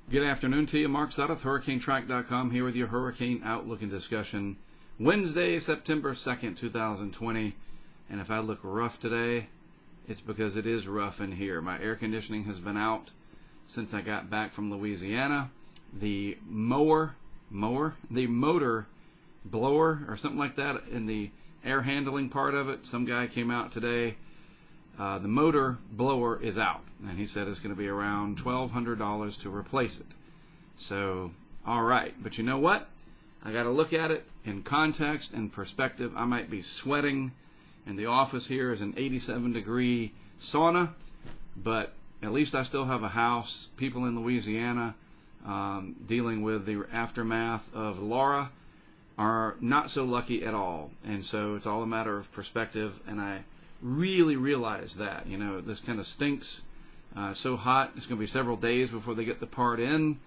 Good afternoon to you. Mark Sudduth, HurricaneTrack.com, here with your Hurricane Outlook and Discussion. Wednesday, September 2nd, 2020. And if I look rough today, it's because it is rough in here. My air conditioning has been out since I got back from Louisiana. The motor blower or something like that in the air handling part of it, some guy came out today. The motor blower is out, and he said it's going to be around $1,200 to replace it. So, all right. But you know what? I got to look at it in context and perspective. I might be sweating, and the office here is an 87-degree sauna, but at least I still have a house. People in Louisiana dealing with the aftermath of Laura are not so lucky at all. And so it's all a matter of perspective, and I really realize that, this kind of stinks. So hot, it's going to be several days before they get the part in.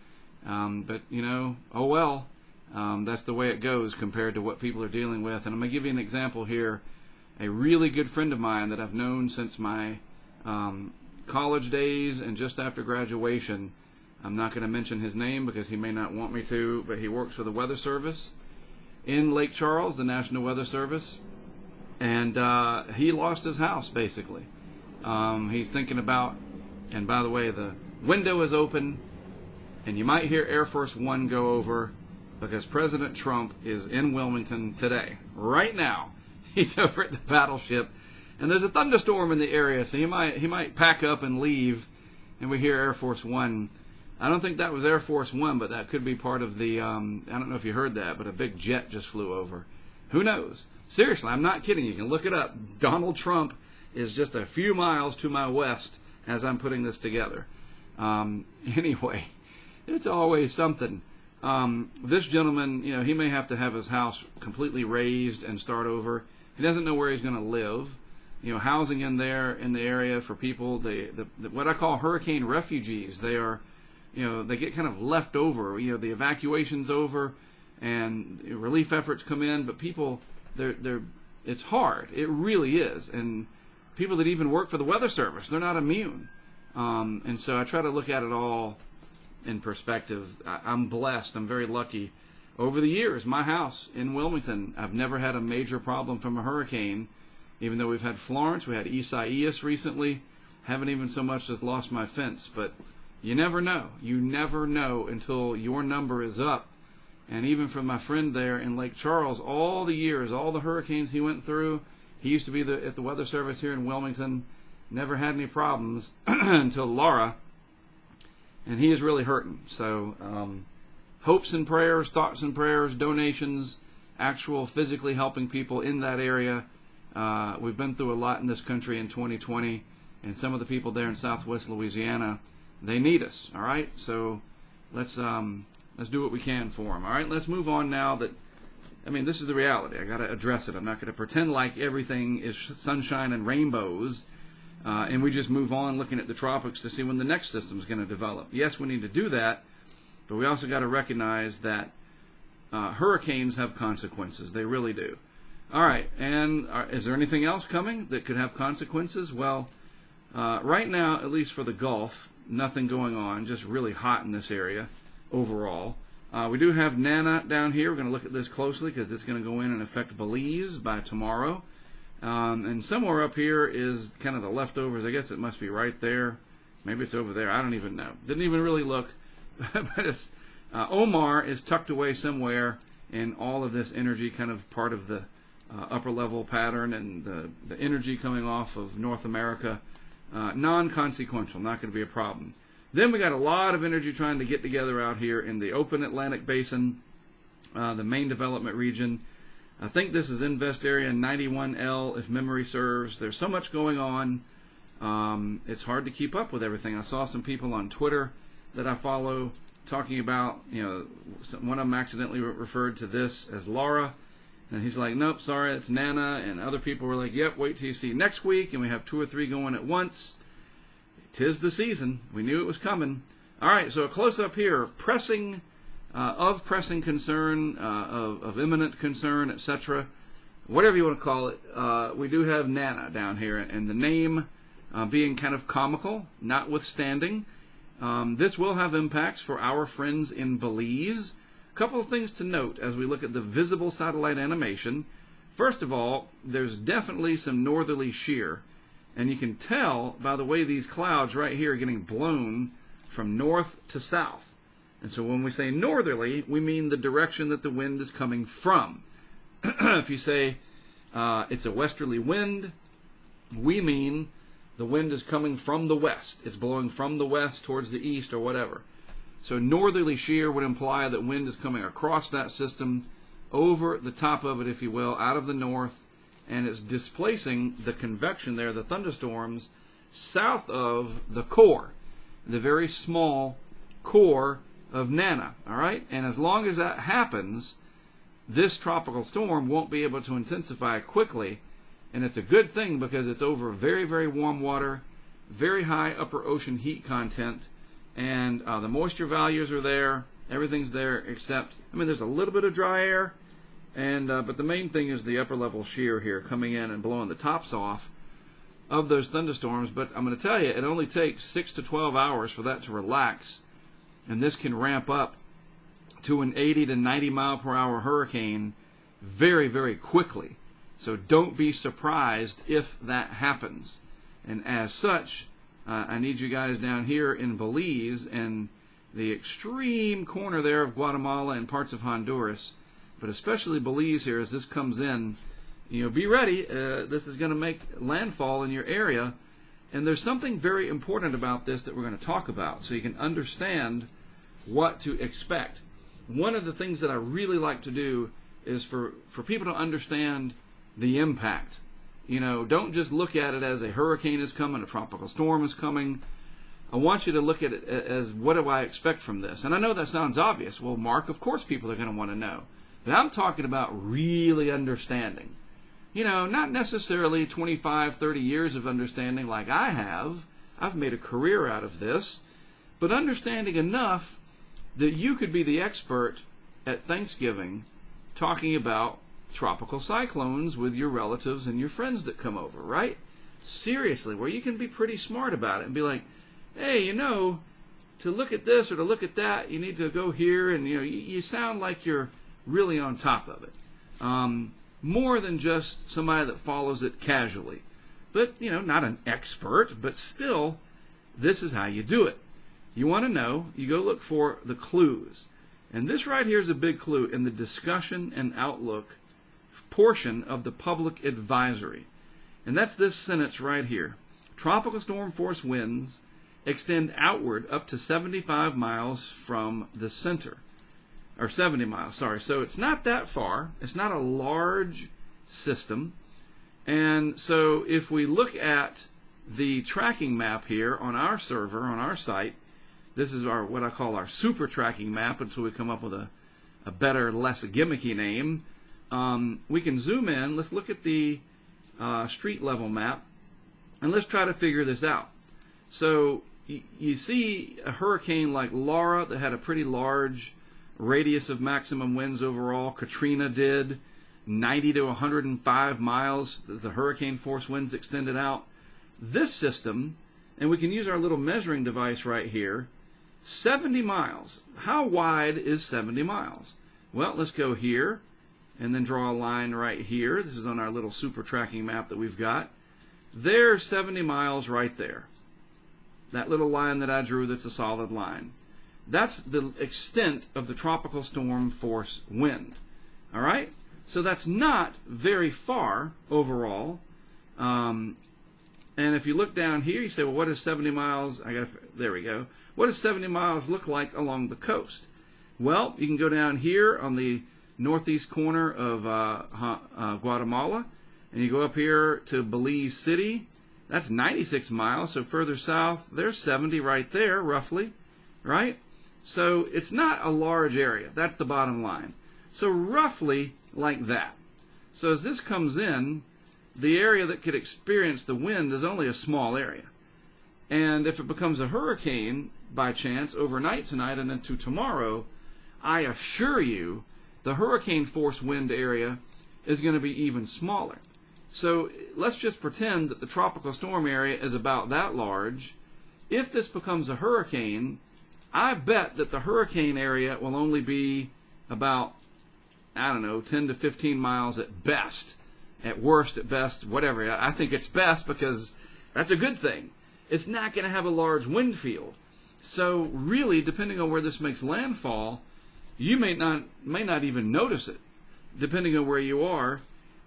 But oh well. That's the way it goes compared to what people are dealing with. And I'm going to give you an example here. A really good friend of mine that I've known since my college days and just after graduation. I'm not going to mention his name because he may not want me to, but he works for the Weather Service in Lake Charles, the National Weather Service. And he lost his house, basically. He's thinking about, and by the way, the window is open, and you might hear Air Force One go over because President Trump is in Wilmington today. Right now, he's over at the battleship, and there's a thunderstorm in the area, so he might pack up and leave, and we hear Air Force One. I don't think that was Air Force One, but that could be part of the, I don't know if you heard that, but a big jet just flew over. Who knows? Seriously, I'm not kidding. You can look it up. Donald Trump is just a few miles to my west as I'm putting this together. Anyway, it's always something. This gentleman, he may have to have his house completely razed and start over. He doesn't know where he's going to live. Housing in there in the area for people, the what I call hurricane refugees. They are, they get kind of left over. The evacuation's over, and relief efforts come in, but people, it's hard. It really is. And people that even work for the Weather Service, they're not immune. And so I try to look at it all in perspective. I'm blessed. I'm very lucky. Over the years, my house in Wilmington, I've never had a major problem from a hurricane, even though we've had Florence, we had Isaias recently. Haven't even so much as lost my fence. But you never know. You never know until your number is up. And even from my friend there in Lake Charles, all the years, all the hurricanes he went through, he used to be at the Weather Service here in Wilmington, never had any problems until Laura, and he is really hurting. So hopes and prayers, thoughts and prayers, donations, actual physically helping people in that area. We've been through a lot in this country in 2020, and some of the people there in Southwest Louisiana, they need us, all right? So let's do what we can for them. All right, let's move on now. This is the reality. I got to address it. I'm not going to pretend like everything is sunshine and rainbows, and we just move on looking at the tropics to see when the next system is going to develop. Yes, we need to do that, but we also got to recognize that hurricanes have consequences. They really do. All right, and is there anything else coming that could have consequences? Well, right now, at least for the Gulf, nothing going on, just really hot in this area. Overall, we do have Nana down here. We're going to look at this closely because it's going to go in and affect Belize by tomorrow. And somewhere up here is kind of the leftovers. I guess it must be right there. Maybe it's over there. I don't even know. Didn't even really look. But it's Omar is tucked away somewhere in all of this energy, kind of part of the upper level pattern and the energy coming off of North America. Non-consequential, not going to be a problem. Then we got a lot of energy trying to get together out here in the open Atlantic Basin, the main development region. I think this is Invest Area 91L, if memory serves. There's so much going on. It's hard to keep up with everything. I saw some people on Twitter that I follow talking about, one of them accidentally referred to this as Laura. And he's like, nope, sorry, it's Nana. And other people were like, yep, wait till you see next week. And we have 2 or 3 going at once. 'Tis the season. We knew it was coming. All right, so a close-up here. Pressing concern, of imminent concern, etc. Whatever you want to call it. We do have Nana down here. And the name being kind of comical, notwithstanding. This will have impacts for our friends in Belize. A couple of things to note as we look at the visible satellite animation. First of all, there's definitely some northerly shear. And you can tell by the way these clouds right here are getting blown from north to south. And so when we say northerly, we mean the direction that the wind is coming from. If you say it's a westerly wind, we mean the wind is coming from the west. It's blowing from the west towards the east or whatever. So northerly shear would imply that wind is coming across that system, over the top of it, if you will, out of the north, and it's displacing the convection there, the thunderstorms, south of the core, the very small core of Nana. All right? And as long as that happens, this tropical storm won't be able to intensify quickly. And it's a good thing because it's over very, very warm water, very high upper ocean heat content, and the moisture values are there. Everything's there except, there's a little bit of dry air, and but the main thing is the upper level shear here coming in and blowing the tops off of those thunderstorms. But I'm going to tell you, it only takes 6 to 12 hours for that to relax, and this can ramp up to an 80 to 90 mile per hour hurricane very, very quickly. So don't be surprised if that happens. And as such, I need you guys down here in Belize and the extreme corner there of Guatemala and parts of Honduras, but especially Belize here as this comes in, be ready. This is going to make landfall in your area. And there's something very important about this that we're going to talk about so you can understand what to expect. One of the things that I really like to do is for people to understand the impact. Don't just look at it as a hurricane is coming, a tropical storm is coming. I want you to look at it as, what do I expect from this? And I know that sounds obvious. Well, Mark, of course people are going to want to know. But I'm talking about really understanding. Not necessarily 25, 30 years of understanding like I have. I've made a career out of this. But understanding enough that you could be the expert at Thanksgiving talking about tropical cyclones with your relatives and your friends that come over, right? Seriously, where you can be pretty smart about it and be like, hey, to look at this or to look at that, you need to go here, and you sound like you're really on top of it. More than just somebody that follows it casually. But, not an expert, but still, this is how you do it. You want to know, you go look for the clues. And this right here is a big clue in the discussion and outlook portion of the public advisory. And that's this sentence right here. Tropical storm force winds extend outward up to 75 miles from the center. Or 70 miles, sorry. So it's not that far. It's not a large system. And so if we look at the tracking map here on our server, on our site, this is what I call our super tracking map until we come up with a better, less gimmicky name. We can zoom in. Let's look at the street level map, and let's try to figure this out. So you see a hurricane like Laura that had a pretty large radius of maximum winds overall. Katrina did 90 to 105 miles. The hurricane force winds extended out. This system, and we can use our little measuring device right here, 70 miles. How wide is 70 miles? Well, let's go here and then draw a line right here. This is on our little super tracking map that we've got. There's 70 miles right there. That little line that I drew that's a solid line. That's the extent of the tropical storm force wind. All right? So that's not very far overall. And if you look down here, you say, well, what is 70 miles? There we go. What does 70 miles look like along the coast? Well, you can go down here on the northeast corner of Guatemala, and you go up here to Belize City. That's 96 miles, so further south, there's 70 right there, roughly, right? So it's not a large area. That's the bottom line. So roughly like that. So as this comes in, the area that could experience the wind is only a small area. And if it becomes a hurricane by chance overnight tonight and into tomorrow, I assure you the hurricane force wind area is going to be even smaller. So let's just pretend that the tropical storm area is about that large, if this becomes a hurricane, I bet that the hurricane area will only be about, I don't know, 10 to 15 miles at best. At worst, at best, whatever. I think it's best because that's a good thing. It's not going to have a large wind field. So really, depending on where this makes landfall, you may not even notice it, depending on where you are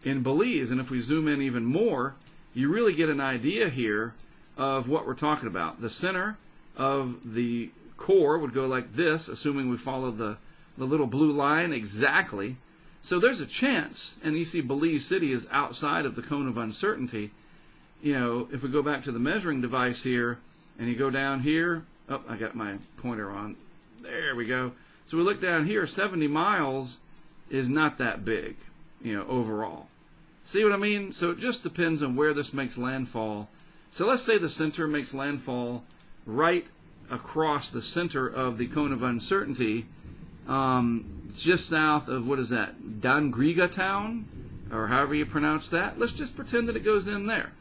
in Belize. And if we zoom in even more, you really get an idea here of what we're talking about. The center of the core would go like this, assuming we follow the little blue line exactly. So there's a chance, and you see Belize City is outside of the cone of uncertainty. You know, if we go back to the measuring device here, and you go down here, oh, I got my pointer on. There we go. So we look down here, 70 miles is not that big, you know, overall. See what I mean? So it just depends on where this makes landfall. So let's say the center makes landfall right across the center of the cone of uncertainty. It's just south of, what is that, Dangriga town, or however you pronounce that. Let's just pretend that it goes in there.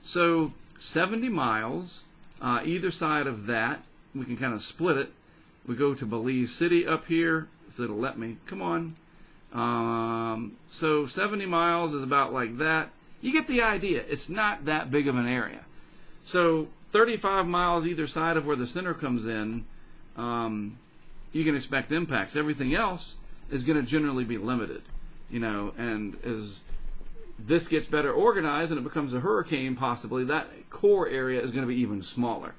So 70 miles, either side of that, we can kind of split it. We go to Belize City up here, if it'll let me. Come on. So 70 miles is about like that. You get the idea. It's not that big of an area. So 35 miles either side of where the center comes in, you can expect impacts. Everything else is going to generally be limited, you know, and as this gets better organized and it becomes a hurricane, possibly that core area is going to be even smaller.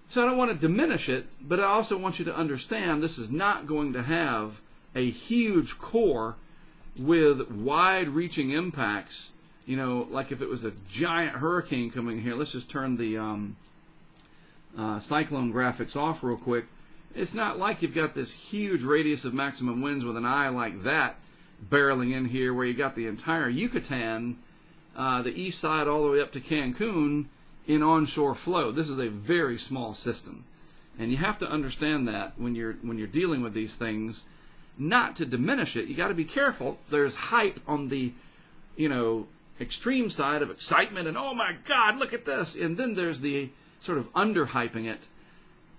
So I don't want to diminish it, but I also want you to understand this is not going to have a huge core with wide-reaching impacts, you know, like if it was a giant hurricane coming here. Let's just turn the cyclone graphics off real quick. It's not like you've got this huge radius of maximum winds with an eye like that barreling in here where you got the entire Yucatan, the east side all the way up to Cancun in onshore flow. This is a very small system. And you have to understand that when you're dealing with these things, not to diminish it. You got to be careful. There's hype on the, you know, extreme side of excitement and, oh my God, look at this. And then there's the sort of under-hyping it.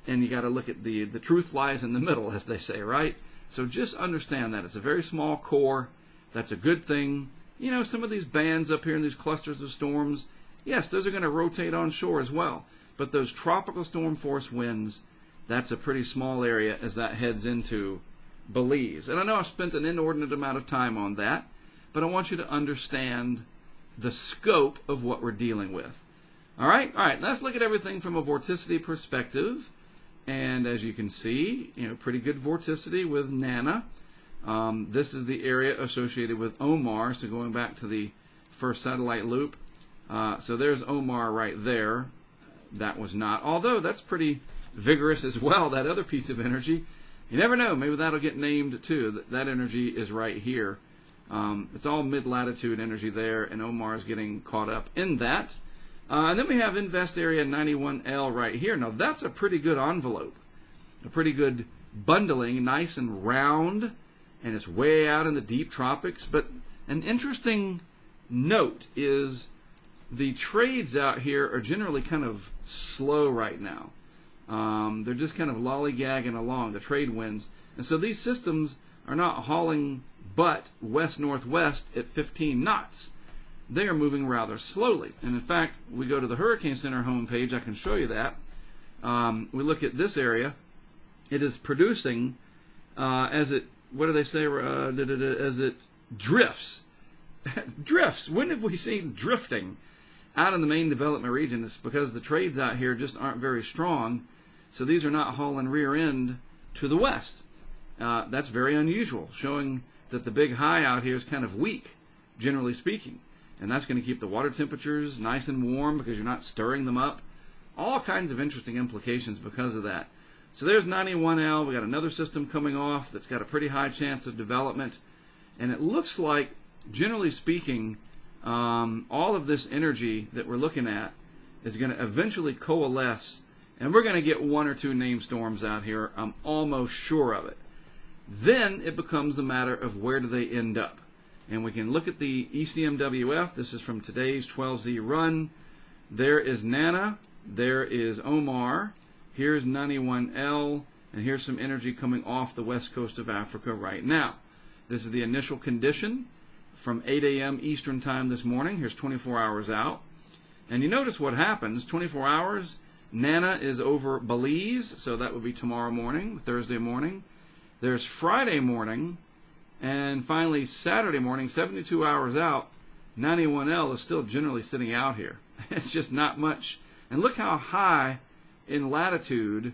And you got to look at the truth lies in the middle, as they say, right? So just understand that. It's a very small core. That's a good thing. You know, some of these bands up here in these clusters of storms, yes, those are going to rotate onshore as well. But those tropical storm force winds, that's a pretty small area as that heads into Belize. And I know I've spent an inordinate amount of time on that, but I want you to understand the scope of what we're dealing with. All right, let's look at everything from a vorticity perspective. And as you can see, you know, pretty good vorticity with Nana. This is the area associated with Omar. So going back to the first satellite loop. So there's Omar right there. That was not. Although that's pretty vigorous as well, that other piece of energy. You never know. Maybe that'll get named too. That energy is right here. It's all mid-latitude energy there, and Omar is getting caught up in that. And then we have Invest Area 91L right here. Now that's a pretty good envelope, a pretty good bundling, nice and round, and it's way out in the deep tropics. But an interesting note is the trades out here are generally kind of slow right now. They're just kind of lollygagging along, the trade winds. And so these systems are not hauling butt west-northwest at 15 knots. They are moving rather slowly. And in fact, we go to the Hurricane Center homepage, I can show you that. We look at this area. It is producing as it, what do they say, as it drifts. Drifts. When have we seen drifting out in the main development region? It's because the trades out here just aren't very strong. So these are not hauling rear end to the west. That's very unusual, showing that the big high out here is kind of weak, generally speaking. And that's going to keep the water temperatures nice and warm because you're not stirring them up. All kinds of interesting implications because of that. So there's 91L. We got another system coming off that's got a pretty high chance of development. And it looks like, generally speaking, all of this energy that we're looking at is going to eventually coalesce. And we're going to get one or two named storms out here. I'm almost sure of it. Then it becomes a matter of where do they end up. And we can look at the ECMWF. This is from today's 12Z run. There is Nana, there is Omar, here's 91L, and here's some energy coming off the west coast of Africa right now. This is the initial condition from 8 a.m. Eastern time this morning. Here's 24 hours out. And you notice what happens, 24 hours, Nana is over Belize, so that would be tomorrow morning, Thursday morning. There's Friday morning, and finally Saturday morning, 72 hours out, 91L is still generally sitting out here. It's just not much. And look how high in latitude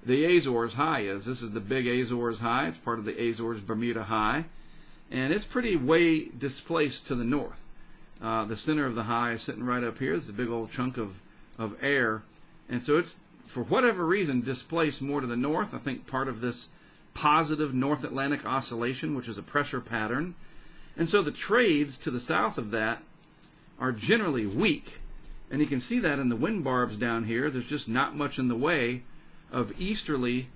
the Azores high is. This is the big Azores high. It's part of the Azores Bermuda high. And it's pretty way displaced to the north. The center of the high is sitting right up here. It's a big old chunk of air. And so it's, for whatever reason, displaced more to the north. I think part of this positive North Atlantic oscillation, which is a pressure pattern. And so the trades to the south of that are generally weak. And you can see that in the wind barbs down here. There's just not much in the way of easterly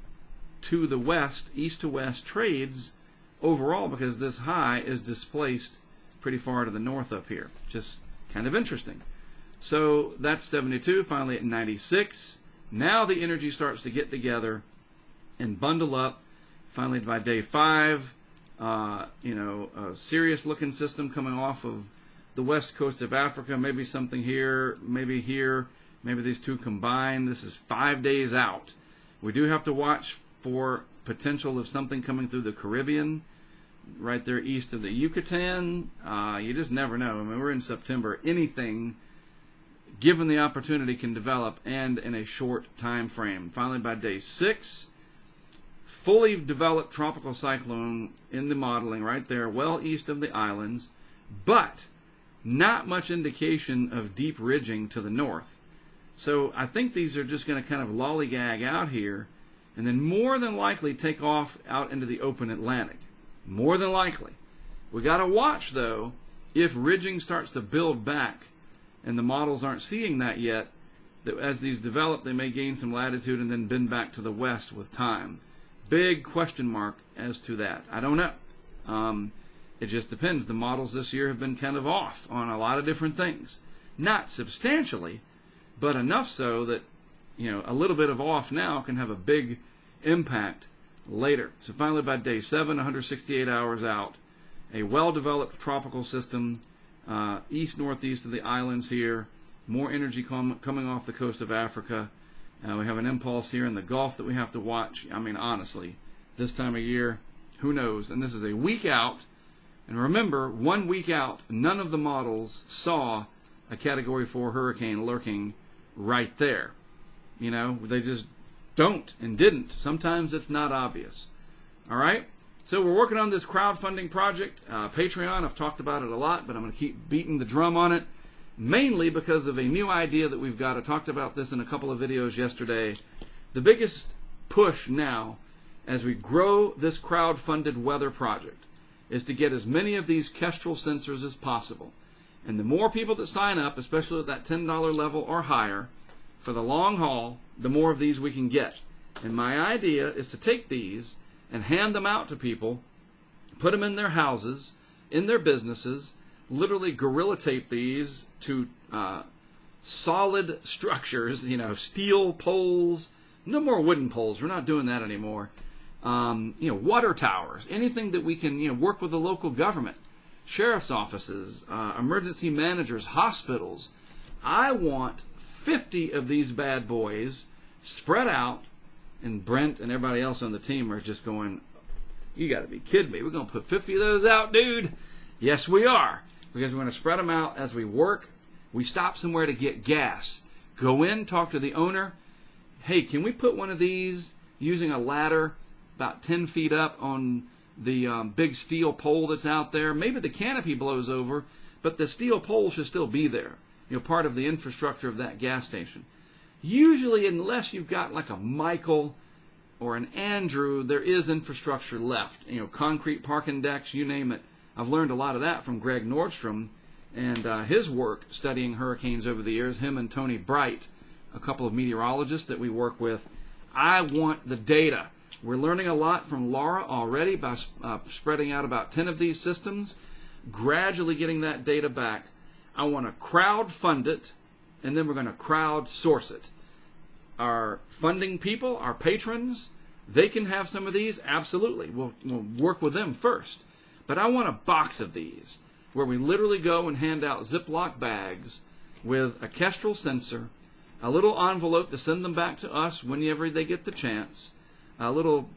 to the west, east to west trades overall, because this high is displaced pretty far to the north up here. Just kind of interesting. So that's 72, finally at 96. Now the energy starts to get together and bundle up. Finally by day 5, a serious looking system coming off of the west coast of Africa, maybe something here, maybe these two combined. This is 5 days out. We do have to watch for potential of something coming through the Caribbean, right there east of the Yucatan. You just never know. I mean, we're in September. Anything, given the opportunity, can develop, and in a short time frame. Finally, by day 6, fully developed tropical cyclone in the modeling right there, well east of the islands, but not much indication of deep ridging to the north. So I think these are just going to kind of lollygag out here, and then more than likely take off out into the open Atlantic. More than likely. We got to watch, though, if ridging starts to build back, and the models aren't seeing that yet, that as these develop, they may gain some latitude and then bend back to the west with time. Big question mark as to that. I don't know. It just depends. The models this year have been kind of off on a lot of different things. Not substantially, but enough so that, a little bit of off now can have a big impact later. So finally by day 7, 168 hours out, a well-developed tropical system, east-northeast of the islands here, more energy coming off the coast of Africa. We have an impulse here in the Gulf that we have to watch. I mean, honestly, this time of year, who knows? And this is a week out. And remember, 1 week out, none of the models saw a Category 4 hurricane lurking right there. They just don't and didn't. Sometimes it's not obvious. All right? So we're working on this crowdfunding project. Patreon, I've talked about it a lot, but I'm going to keep beating the drum on it, mainly because of a new idea that we've got. I talked about this in a couple of videos yesterday. The biggest push now, as we grow this crowdfunded weather project, is to get as many of these Kestrel sensors as possible. And the more people that sign up, especially at that $10 level or higher, for the long haul, the more of these we can get. And my idea is to take these and hand them out to people, put them in their houses, in their businesses, literally gorilla tape these to solid structures, steel poles. No more wooden poles. We're not doing that anymore. Water towers, anything that we can, work with the local government, sheriff's offices, emergency managers, hospitals. I want 50 of these bad boys spread out, and Brent and everybody else on the team are just going, you got to be kidding me. We're going to put 50 of those out, dude. Yes, we are, because we're going to spread them out as we work. We stop somewhere to get gas. Go in, talk to the owner. Hey, can we put one of these using a ladder about 10 feet up on the big steel pole that's out there? Maybe the canopy blows over, but the steel pole should still be there. Part of the infrastructure of that gas station. Usually, unless you've got like a Michael or an Andrew, there is infrastructure left. Concrete parking decks, you name it. I've learned a lot of that from Greg Nordstrom and his work studying hurricanes over the years. Him and Tony Bright, a couple of meteorologists that we work with. I want the data. We're learning a lot from Laura already by spreading out about 10 of these systems, gradually getting that data back. I want to crowdfund it and then we're going to crowdsource it. Our funding people, our patrons, they can have some of these. Absolutely. We'll work with them first. But I want a box of these where we literally go and hand out Ziploc bags with a Kestrel sensor, a little envelope to send them back to us whenever they get the chance, a little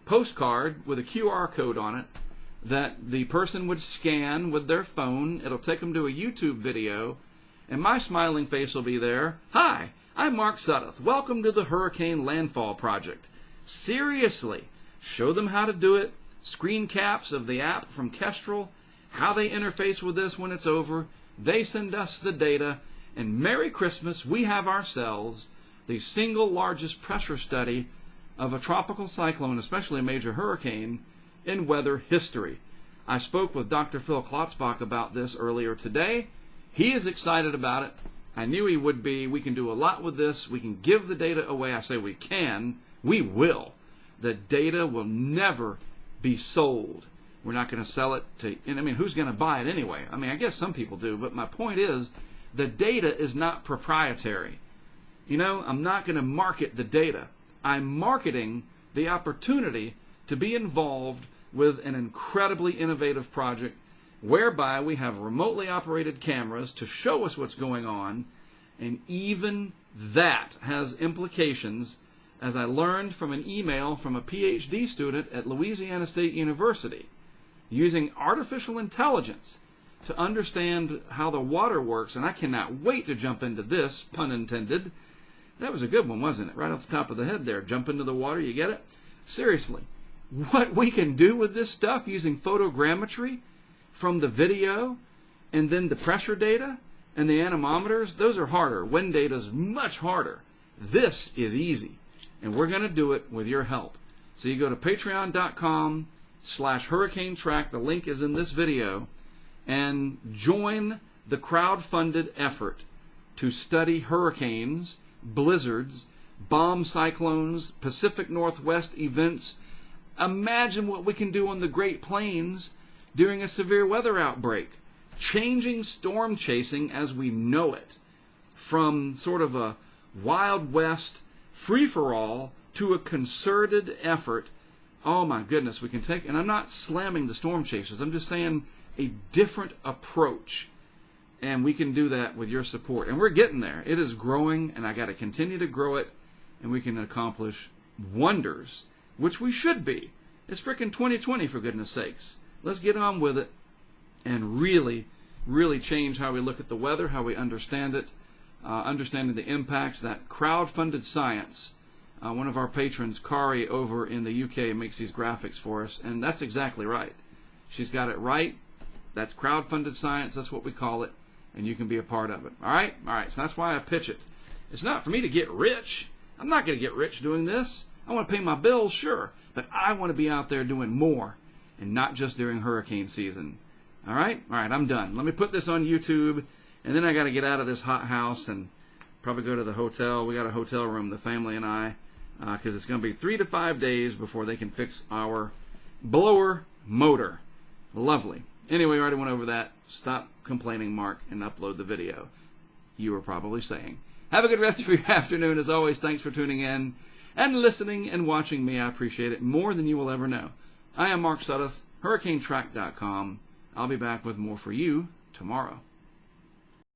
postcard with a QR code on it that the person would scan with their phone. It'll take them to a YouTube video, and my smiling face will be there. Hi, I'm Mark Sudduth. Welcome to the Hurricane Landfall Project. Seriously, show them how to do it, screen caps of the app from Kestrel, how they interface with this when it's over. They send us the data, and Merry Christmas, we have ourselves the single largest pressure study of a tropical cyclone, especially a major hurricane, in weather history. I spoke with Dr. Phil Klotzbach about this earlier today. He is excited about it. I knew he would be. We can do a lot with this. We can give the data away. I say we can. We will. The data will never be sold. We're not going to sell it to, and I mean, who's going to buy it anyway? I mean, I guess some people do, but my point is, the data is not proprietary. You know, I'm not going to market the data. I'm marketing the opportunity to be involved with an incredibly innovative project whereby we have remotely operated cameras to show us what's going on, and even that has implications, as I learned from an email from a PhD student at Louisiana State University, using artificial intelligence to understand how the water works. And I cannot wait to jump into this, pun intended. That was a good one, wasn't it? Right off the top of the head there. Jump into the water, you get it? Seriously, what we can do with this stuff using photogrammetry from the video and then the pressure data and the anemometers, those are harder. Wind data is much harder. This is easy, and we're going to do it with your help. So you go to patreon.com/HurricaneTrack. The link is in this video, and join the crowd-funded effort to study hurricanes, blizzards, bomb cyclones, Pacific Northwest events. Imagine what we can do on the Great Plains during a severe weather outbreak. Changing storm chasing as we know it from sort of a Wild West free-for-all to a concerted effort. Oh my goodness, we can take, and I'm not slamming the storm chasers, I'm just saying a different approach. And we can do that with your support. And we're getting there. It is growing, and I got to continue to grow it, and we can accomplish wonders, which we should be. It's frickin' 2020, for goodness sakes. Let's get on with it and really, really change how we look at the weather, how we understand it, understanding the impacts. That crowd-funded science. One of our patrons, Kari, over in the UK, makes these graphics for us, and that's exactly right. She's got it right. That's crowd-funded science. That's what we call it, and you can be a part of it. All right? All right, so that's why I pitch it. It's not for me to get rich. I'm not going to get rich doing this. I want to pay my bills, sure, but I want to be out there doing more, and not just during hurricane season. All right? All right, I'm done. Let me put this on YouTube, and then I got to get out of this hot house and probably go to the hotel. We got a hotel room, the family and I, because it's going to be 3 to 5 days before they can fix our blower motor. Lovely. Anyway, I already went over that. Stop complaining, Mark, and upload the video. You were probably saying. Have a good rest of your afternoon. As always, thanks for tuning in and listening and watching me. I appreciate it more than you will ever know. I am Mark Sudduth, HurricaneTrack.com. I'll be back with more for you tomorrow.